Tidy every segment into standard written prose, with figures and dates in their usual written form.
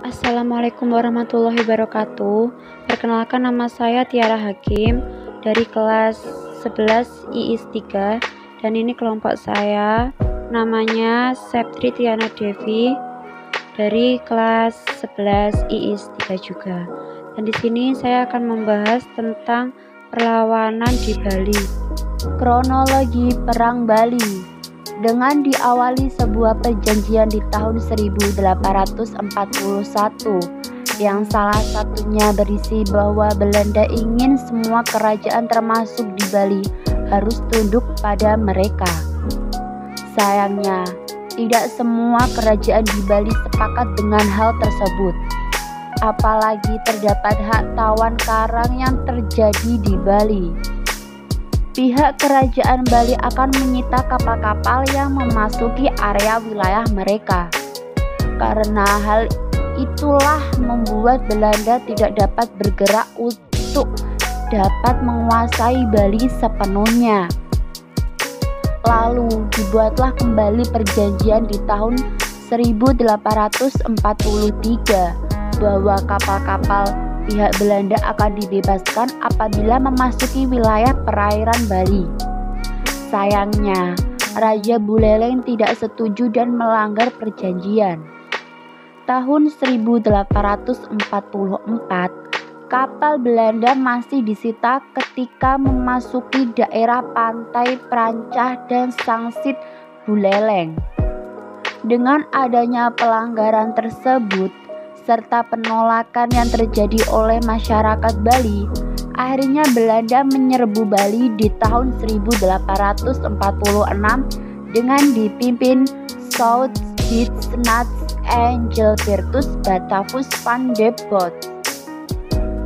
Assalamualaikum warahmatullahi wabarakatuh. Perkenalkan, nama saya Tiara Hakim dari kelas 11 IIS 3, dan ini kelompok saya namanya Septri Tiana Devi dari kelas 11 IIS 3 juga. Dan di sini saya akan membahas tentang perlawanan di Bali. Kronologi Perang Bali dengan diawali sebuah perjanjian di tahun 1841 yang salah satunya berisi bahwa Belanda ingin semua kerajaan termasuk di Bali harus tunduk pada mereka. Sayangnya, tidak semua kerajaan di Bali sepakat dengan hal tersebut. Apalagi terdapat hak tawan karang yang terjadi di Bali. Pihak kerajaan Bali akan menyita kapal-kapal yang memasuki area wilayah mereka. Karena hal itulah membuat Belanda tidak dapat bergerak untuk dapat menguasai Bali sepenuhnya. Lalu dibuatlah kembali perjanjian di tahun 1843 bahwa kapal-kapal pihak Belanda akan dibebaskan apabila memasuki wilayah perairan Bali. Sayangnya, Raja Buleleng tidak setuju dan melanggar perjanjian. Tahun 1844, kapal Belanda masih disita ketika memasuki daerah pantai Prancah dan Sangsit Buleleng. Dengan adanya pelanggaran tersebut, serta penolakan yang terjadi oleh masyarakat Bali, akhirnya Belanda menyerbu Bali di tahun 1846 dengan dipimpin Sout-Dietz-Nats en Gilbertus Batavus van de Boot.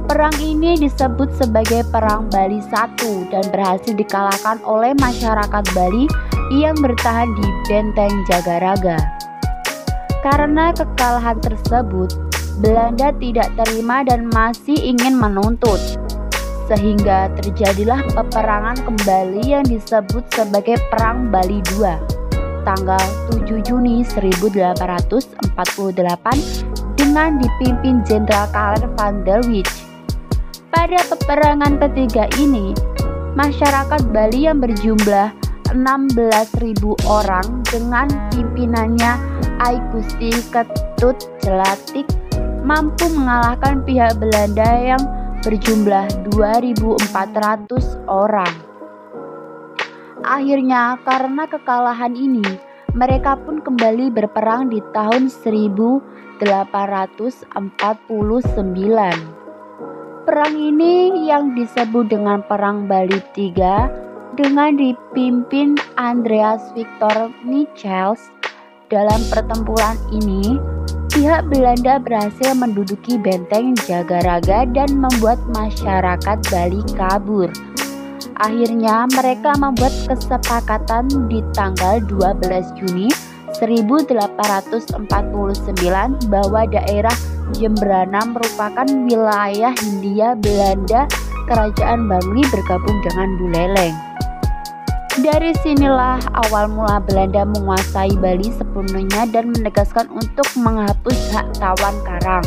Perang ini disebut sebagai Perang Bali I dan berhasil dikalahkan oleh masyarakat Bali yang bertahan di Benteng Jagaraga. Karena kekalahan tersebut, Belanda tidak terima dan masih ingin menuntut, sehingga terjadilah peperangan kembali yang disebut sebagai Perang Bali II, tanggal 7 Juni 1848 dengan dipimpin Jenderal Karel van der Wijk. Pada peperangan ketiga ini, masyarakat Bali yang berjumlah 16.000 orang dengan pimpinannya Ai Gusti Ketut Jelatik mampu mengalahkan pihak Belanda yang berjumlah 2.400 orang. Akhirnya, karena kekalahan ini, mereka pun kembali berperang di tahun 1849. Perang ini yang disebut dengan Perang Bali III dengan dipimpin Andreas Victor Michels. Dalam pertempuran ini, pihak Belanda berhasil menduduki Benteng Jagaraga dan membuat masyarakat Bali kabur. Akhirnya mereka membuat kesepakatan di tanggal 12 Juni 1849 bahwa daerah Jembrana merupakan wilayah Hindia Belanda. Kerajaan Bali bergabung dengan Buleleng. Dari sinilah awal mula Belanda menguasai Bali sepenuhnya dan menegaskan untuk menghapus hak tawan karang.